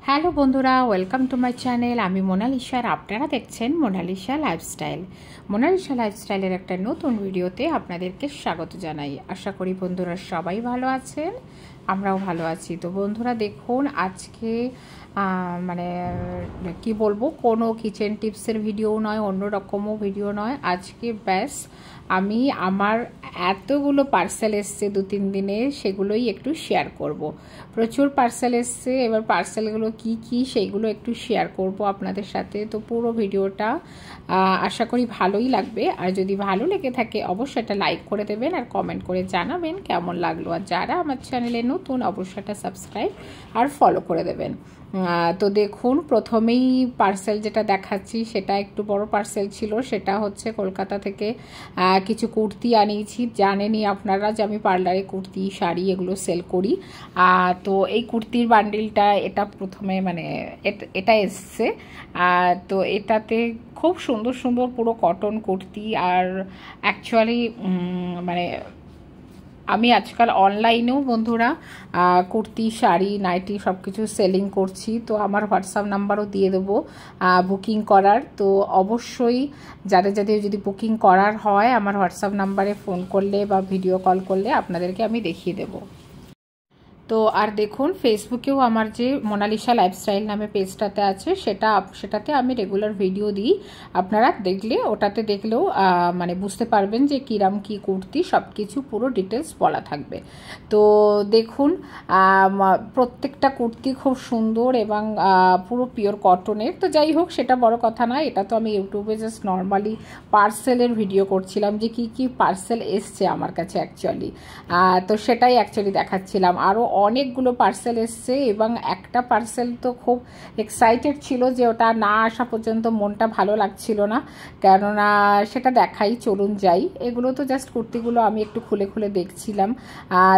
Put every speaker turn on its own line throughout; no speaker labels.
Hello বন্ধুরা, welcome to my channel. আমি Mona Lisa আর আপনারা দেখছেন মোনালিসা লাইফস্টাইল। মোনালিসা লাইফস্টাইলের একটা নতুন ভিডিওতে আপনাদেরকে স্বাগত জানাই। আশা করি বন্ধুরা সবাই ভালো আছেন, আমরাও ভালো আছি। তো বন্ধুরা দেখুন, আজকে মানে কি বলবো, কোনো কিচেন টিপসের ভিডিও নয়, অন্য রকমও ভিডিও নয়। আজকে ব্যাস আমি আমার এতগুলো পার্সেল এসছে 2-3 দিনে, সেগুলোই একটু শেয়ার করব। প্রচুর পার্সেল এসছে, এবার পার্সেলগুলো কি কি সেইগুলো একটু শেয়ার করব আপনাদের সাথে। তো পুরো ভিডিওটা আশা করি ভালোই লাগবে। আর যদি ভালো লেগে থাকে অবশ্যই একটা লাইক করে দেবেন আর কমেন্ট করে জানাবেন কেমন লাগলো। আর যারা আমার চ্যানেলে নতুন অবশ্যই একটা সাবস্ক্রাইব আর ফলো করে দেবেন। তো দেখুন, প্রথমেই পার্সেল যেটা দেখাচ্ছি সেটা একটু বড় পার্সেল ছিল। সেটা হচ্ছে কলকাতা থেকে কিছু কুর্তি আনিয়েছি। জানেনই আপনারা যে আমি পার্লারে কুর্তি, শাড়ি এগুলো সেল করি। তো এই কুর্তির বান্ডিলটা এটা প্রথমে মানে এটা এসছে। তো এটাতে খুব সুন্দর সুন্দর পুরো কটন কুর্তি। আর অ্যাকচুয়ালি মানে আমি আজকাল অনলাইনেও বন্ধুরা কুর্তি, শাড়ি, নাইটি সব কিছু সেলিং করছি। তো আমার হোয়াটসঅ্যাপ নাম্বারও দিয়ে দেবো বুকিং করার। তো অবশ্যই যাদের যদি বুকিং করার হয় আমার হোয়াটসঅ্যাপ নাম্বারে ফোন করলে বা ভিডিও কল করলে আপনাদেরকে আমি দেখিয়ে দেবো। তো আর দেখুন, ফেসবুকেও আমার যে মোনালিসা লাইফস্টাইল নামে পেজটাতে আছে সেটাতে আমি রেগুলার ভিডিও দিই। আপনারা ওটাতে দেখলেও মানে বুঝতে পারবেন যে কিরাম কি কুর্তি সব কিছু পুরো ডিটেলস বলা থাকবে। তো দেখুন, প্রত্যেকটা কুর্তি খুব সুন্দর এবং পুরো পিওর কটনের। তো যাই হোক, সেটা বড় কথা নয়। এটা তো আমি ইউটিউবে জাস্ট নর্মালি পার্সেলের ভিডিও করছিলাম যে কি কি পার্সেল এসছে আমার কাছে অ্যাকচুয়ালি। তো সেটাই অ্যাকচুয়ালি দেখাচ্ছিলাম। আরও অনেকগুলো পার্সেল এসছে এবং একটা পার্সেল তো খুব এক্সাইটেড ছিল যে ওটা না আসা পর্যন্ত মনটা ভালো লাগছিল না, কেননা সেটা দেখাই, চলুন যাই। এগুলো তো জাস্ট কুর্তিগুলো আমি একটু খুলে খুলে দেখছিলাম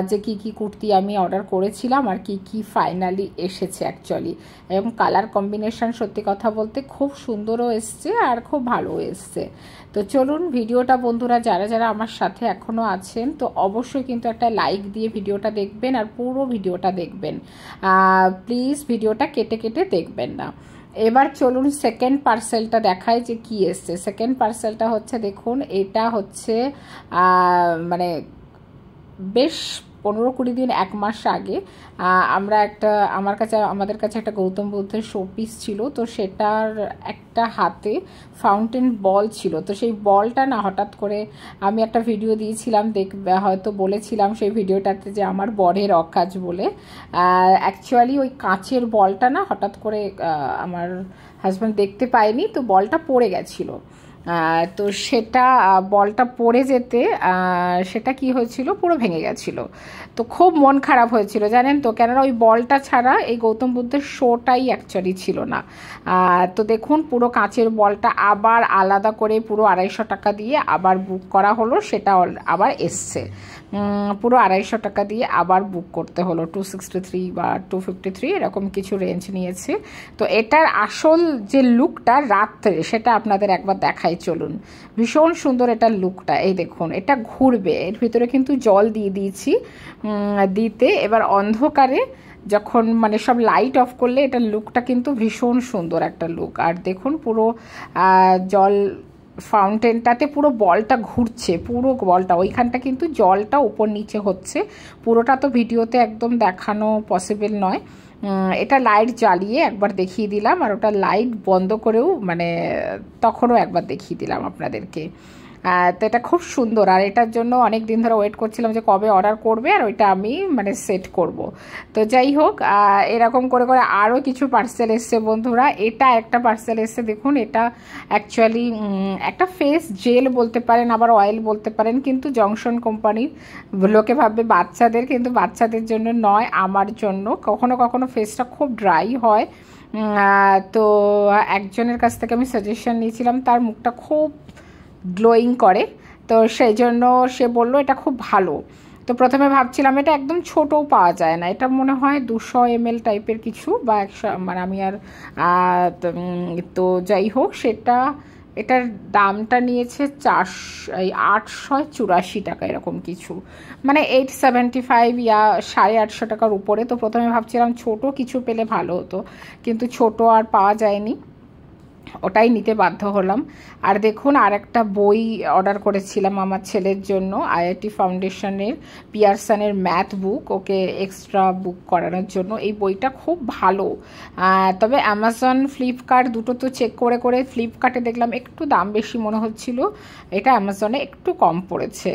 যে কি কি কুর্তি আমি অর্ডার করেছিলাম আর কি কি ফাইনালি এসেছে অ্যাকচুয়ালি। এবং কালার কম্বিনেশন সত্যি কথা বলতে খুব সুন্দরও এসছে আর খুব ভালোও এসছে। তো চলুন ভিডিওটা বন্ধুরা যারা যারা আমার সাথে এখনও আছেন তো অবশ্যই কিন্তু একটা লাইক দিয়ে ভিডিওটা দেখবেন আর পুরো ভিডিওটা দেখবেন। প্লিজ ভিডিওটা কেটে কেটে দেখবেন না। এবার চলুন সেকেন্ড পার্সেলটা দেখায় যে কি এসছে। সেকেন্ড পার্সেলটা হচ্ছে, দেখুন এটা হচ্ছে মানে বেশ 15-20 দিন, 1 মাস আগে আমাদের কাছে একটা গৌতম বুদ্ধের শোপিস ছিল। তো সেটার একটা হাতে ফাউন্টেন বল ছিল। তো সেই বলটা না হঠাৎ করে আমি একটা ভিডিও দিয়েছিলাম, হয়তো বলেছিলাম সেই ভিডিওটাতে যে আমার বরের অকাজ বলে। অ্যাকচুয়ালি ওই কাঁচের বলটা না হঠাৎ করে আমার হাজব্যান্ড দেখতে পায়নি, তো বলটা পড়ে গেছিলো। তো সেটা বলটা পড়ে যেতে সেটা কি হয়েছিল, পুরো ভেঙে গেছিল। তো খুব মন খারাপ হয়েছিল জানেন তো, কেননা ওই বলটা ছাড়া এই গৌতম বুদ্ধের শোটাই অ্যাকচুয়ালি ছিল না। তো দেখুন, পুরো কাঁচের বলটা আবার আলাদা করে পুরো 250 টাকা দিয়ে আবার বুক করা হলো। সেটা আবার এসছে, পুরো 250 টাকা দিয়ে আবার বুক করতে হলো। 263 বা 253 এরকম কিছু রেঞ্জ নিয়েছে। তো এটার আসল যে লুকটা রাত্রে সেটা আপনাদের একবার দেখাই, চলুন। ভীষণ সুন্দর এটার লুকটা। এই দেখুন, এটা ঘুরবে, এর ভিতরে কিন্তু জল দিয়ে দিয়েছি দিতে। এবার অন্ধকারে যখন মানে সব লাইট অফ করলে এটার লুকটা কিন্তু ভীষণ সুন্দর একটা লুক। আর দেখুন পুরো জল ফাউন্টেনটাতে পুরো বলটা ঘুরছে, পুরো বলটা ওইখানটা কিন্তু জলটা উপর নিচে হচ্ছে। পুরোটা তো ভিডিওতে একদম দেখানো পসিবল নয়। এটা লাইট জ্বালিয়ে একবার দেখিয়ে দিলাম, আর ওটা লাইট বন্ধ করেও মানে তখনও একবার দেখিয়ে দিলাম আপনাদেরকে। তো এটা খুব সুন্দর। আর এটার জন্য অনেক দিন ধরে ওয়েট করছিলাম যে কবে অর্ডার করবে আর ওইটা আমি মানে সেট করব। তো যাই হোক, এরকম করে করে আরও কিছু পার্সেল এসছে বন্ধুরা। এটা একটা পার্সেল এসছে, দেখুন এটা অ্যাকচুয়ালি একটা ফেস জেল বলতে পারেন, আবার অয়েল বলতে পারেন, কিন্তু জংশন কোম্পানির। লোকে ভাববে বাচ্চাদের, কিন্তু বাচ্চাদের জন্য নয়, আমার জন্য। কখনো কখনো ফেসটা খুব ড্রাই হয়। তো একজনের কাছ থেকে আমি সাজেশন নিয়েছিলাম, তার মুখটা খুব গ্লোয়িং করে। তো সেই জন্য সে বলল এটা খুব ভালো। তো প্রথমে ভাবছিলাম এটা একদম ছোটও পাওয়া যায় না, এটা মনে হয় 200 ml টাইপের কিছু বা 100, মানে আমি আর তো যাই হোক সেটা এটার দামটা নিয়েছে 884 টাকা এরকম কিছু, মানে 875 ইয়া 850 টাকার উপরে। তো প্রথমে ভাবছিলাম ছোট কিছু পেলে ভালো হতো, কিন্তু ছোট আর পাওয়া যায়নি, ওটাই নিতে বাধ্য হলাম। আর দেখুন, আর একটা বই অর্ডার করেছিলাম আমার ছেলের জন্য, আইআইটি ফাউন্ডেশনের পিয়ারসনের ম্যাথ বুক, ওকে এক্সট্রা বুক করানোর জন্য। এই বইটা খুব ভালো, তবে অ্যামাজন ফ্লিপকার্ট দুটো তো চেক করে করে ফ্লিপকার্টে দেখলাম একটু দাম বেশি মনে হচ্ছিল, এটা অ্যামাজনে একটু কম পড়েছে,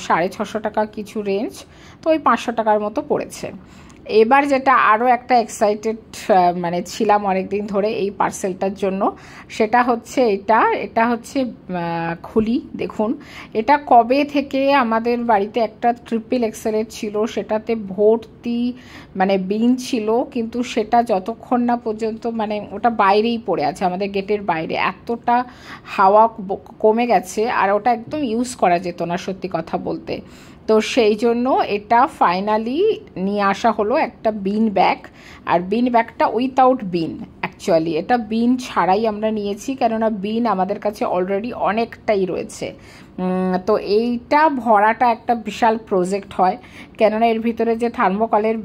650 টাকা কিছু রেঞ্জ, তো ওই 500 টাকার মতো পড়েছে। এবার যেটা আরও একটা এক্সাইটেড মানে ছিলাম অনেকদিন ধরে এই পার্সেলটার জন্য, সেটা হচ্ছে এটা হচ্ছে খুলি। দেখুন, এটা কবে থেকে আমাদের বাড়িতে একটা ট্রিপল এক্সেলের ছিল, সেটাতে ভর্তি মানে বিন ছিল, কিন্তু সেটা যতক্ষণ না পর্যন্ত মানে ওটা বাইরেই পড়ে আছে, আমাদের গেটের বাইরে, এতটা হাওয়া কমে গেছে আর ওটা একদম ইউজ করা যেত না সত্যি কথা বলতে। তো সেই জন্য এটা ফাইনালি নিয়ে আসা হলো একটা বিন ব্যাগ, আর বিন ব্যাগটা উইথাউট বিন, অ্যাকচুয়ালি এটা বিন ছাড়াই আমরা নিয়েছি, কেননা বিন আমাদের কাছে অলরেডি অনেকটাই রয়েছে। তো এইটা ভরাটা একটা বিশাল প্রজেক্ট হয়, কেননা এর ভিতরে যে থার্মোকলের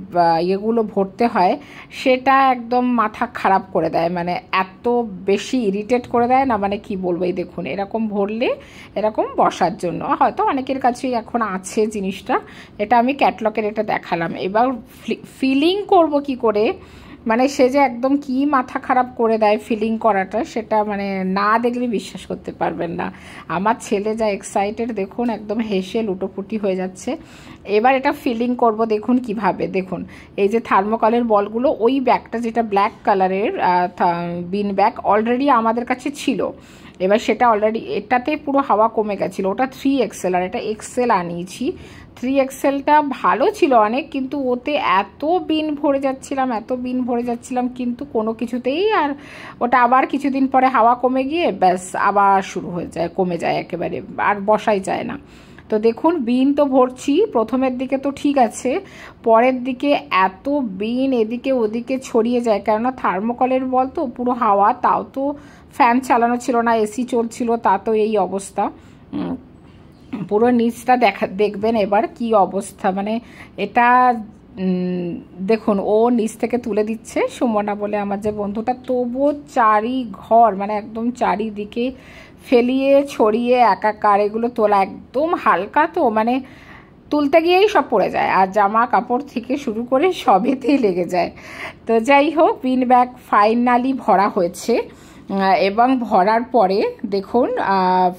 ইয়েগুলো ভরতে হয় সেটা একদম মাথা খারাপ করে দেয়, মানে এত বেশি ইরিটেট করে দেয় না, মানে কি বলবো। এই দেখুন, এরকম ভরলে এরকম বসার জন্য হয়তো অনেকের কাছেই এখন আছে জিনিসটা, এটা আমি ক্যাটলগের এটা দেখালাম। এবার ফিলিং করব কি করে, মানে সে যে একদম কি মাথা খারাপ করে দেয় ফিলিং করাটা, সেটা মানে না দেখলে বিশ্বাস করতে পারবেন না। আমার ছেলে যা এক্সাইটেড দেখুন, একদম হেসে লুটোপুটি হয়ে যাচ্ছে। এবার এটা ফিলিং করব, দেখুন কিভাবে। দেখুন, এই যে থার্মোকলের বলগুলো, ওই ব্যাগটা যেটা ব্ল্যাক কালারের বিন ব্যাগ অলরেডি আমাদের কাছে ছিল, এবার সেটা অলরেডি এটাতে পুরো হাওয়া কমে গেছিলো, ওটা 3XL আর এটা XL আনিয়েছি। 3XLটা ভালো ছিল অনেক, কিন্তু ওতে এত বিন ভরে যাচ্ছিলাম কিন্তু কোনো কিছুতেই, আর ওটা আবার কিছুদিন পরে হাওয়া কমে গিয়ে ব্যাস আবার শুরু হয়ে যায়, কমে যায় একেবারে, আর বসাই যায় না। তো দেখুন, বিন তো ভরছি, প্রথমের দিকে তো ঠিক আছে, পরের দিকে এত বিন এদিকে ওদিকে ছড়িয়ে যায়, কেননা থার্মোকলের বল তো পুরো হাওয়া, তাও তো ফ্যান চালানো ছিল না, এসি চলছিল, তা তো এই অবস্থা। পুরো নিচটা দেখবেন এবার কি অবস্থা, মানে এটা দেখুন, ও নিচ থেকে তুলে দিচ্ছে সুমনা বলে আমার যে বন্ধুটা, তবুও ঘর মানে একদম চারিদিকে ফেলিয়ে ছড়িয়ে একাকার, এগুলো তোলা একদম হালকা, তো মানে তুলতে গিয়েই সব পড়ে যায়, আর জামা কাপড় থেকে শুরু করে সবেতেই লেগে যায়। তো যাই হোক, বিন ব্যাগ ফাইনালি ভরা হয়েছে, এবং ভরার পরে দেখুন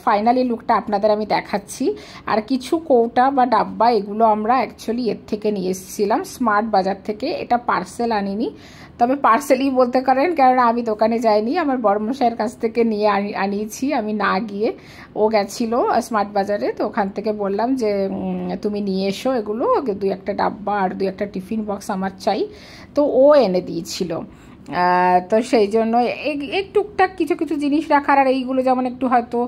ফাইনালি লুকটা আপনাদের আমি দেখাচ্ছি। আর কিছু কৌটা বা ডাব্বা এগুলো আমরা অ্যাকচুয়ালি এর থেকে নিয়ে এসেছিলাম স্মার্ট বাজার থেকে, এটা পার্সেল আনিনি, তবে পার্সেলই বলতে পারেন, কারণ আমি দোকানে যাইনি, আমার বড়মশাইয়ের কাছ থেকে নিয়ে আনিয়েছি, আমি না গিয়ে ও গেছিলো স্মার্ট বাজারে, তো ওখান থেকে বললাম যে তুমি নিয়ে এসো এগুলো, 2-1টা ডাব্বা আর 2-1টা টিফিন বক্স আমার চাই, তো ও এনে দিয়েছিল। তো সেই জন্য এই টুকটাক কিছু কিছু জিনিস রাখার, আর এইগুলো যেমন একটু হয়তো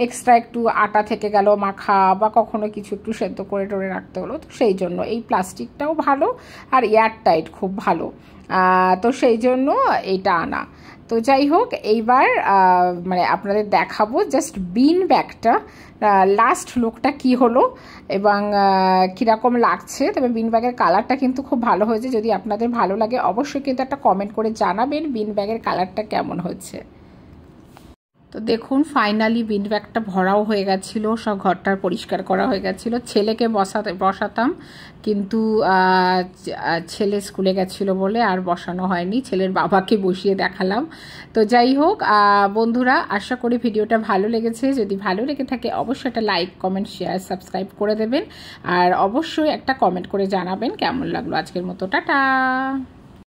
এক্সট্রা একটু আটা থেকে গেল মাখা, বা কখনো কিছু একটু সেদ্ধ করে টোরে রাখতে হলো, তো সেই জন্য এই প্লাস্টিকটাও ভালো আর এয়ার টাইট খুব ভালো, তো সেই জন্য এইটা আনা। তো যাই হোক, এইবার মানে আপনাদের দেখাবো জাস্ট বিন ব্যাগটা লাস্ট লুকটা কি হলো এবং কীরকম লাগছে। তবে বিন ব্যাগের কালারটা কিন্তু খুব ভালো হয়েছে, যদি আপনাদের ভালো লাগে অবশ্যই কিন্তু একটা কমেন্ট করে জানাবেন বিন ব্যাগের কালারটা কেমন হয়েছে। তো দেখুন, ফাইনালি বিন ব্যাগটা ভরাও হয়ে গেছিলো, সব ঘরটার পরিষ্কার করা হয়ে গেছিলো, ছেলেকে বসাতাম, কিন্তু ছেলে স্কুলে গেছিলো বলে আর বসানো হয়নি, ছেলের বাবাকে বসিয়ে দেখালাম। তো যাই হোক বন্ধুরা, আশা করি ভিডিওটা ভালো লেগেছে, যদি ভালো লেগে থাকে অবশ্যই একটা লাইক কমেন্ট শেয়ার সাবস্ক্রাইব করে দেবেন, আর অবশ্যই একটা কমেন্ট করে জানাবেন কেমন লাগলো। আজকের মতো টাটা।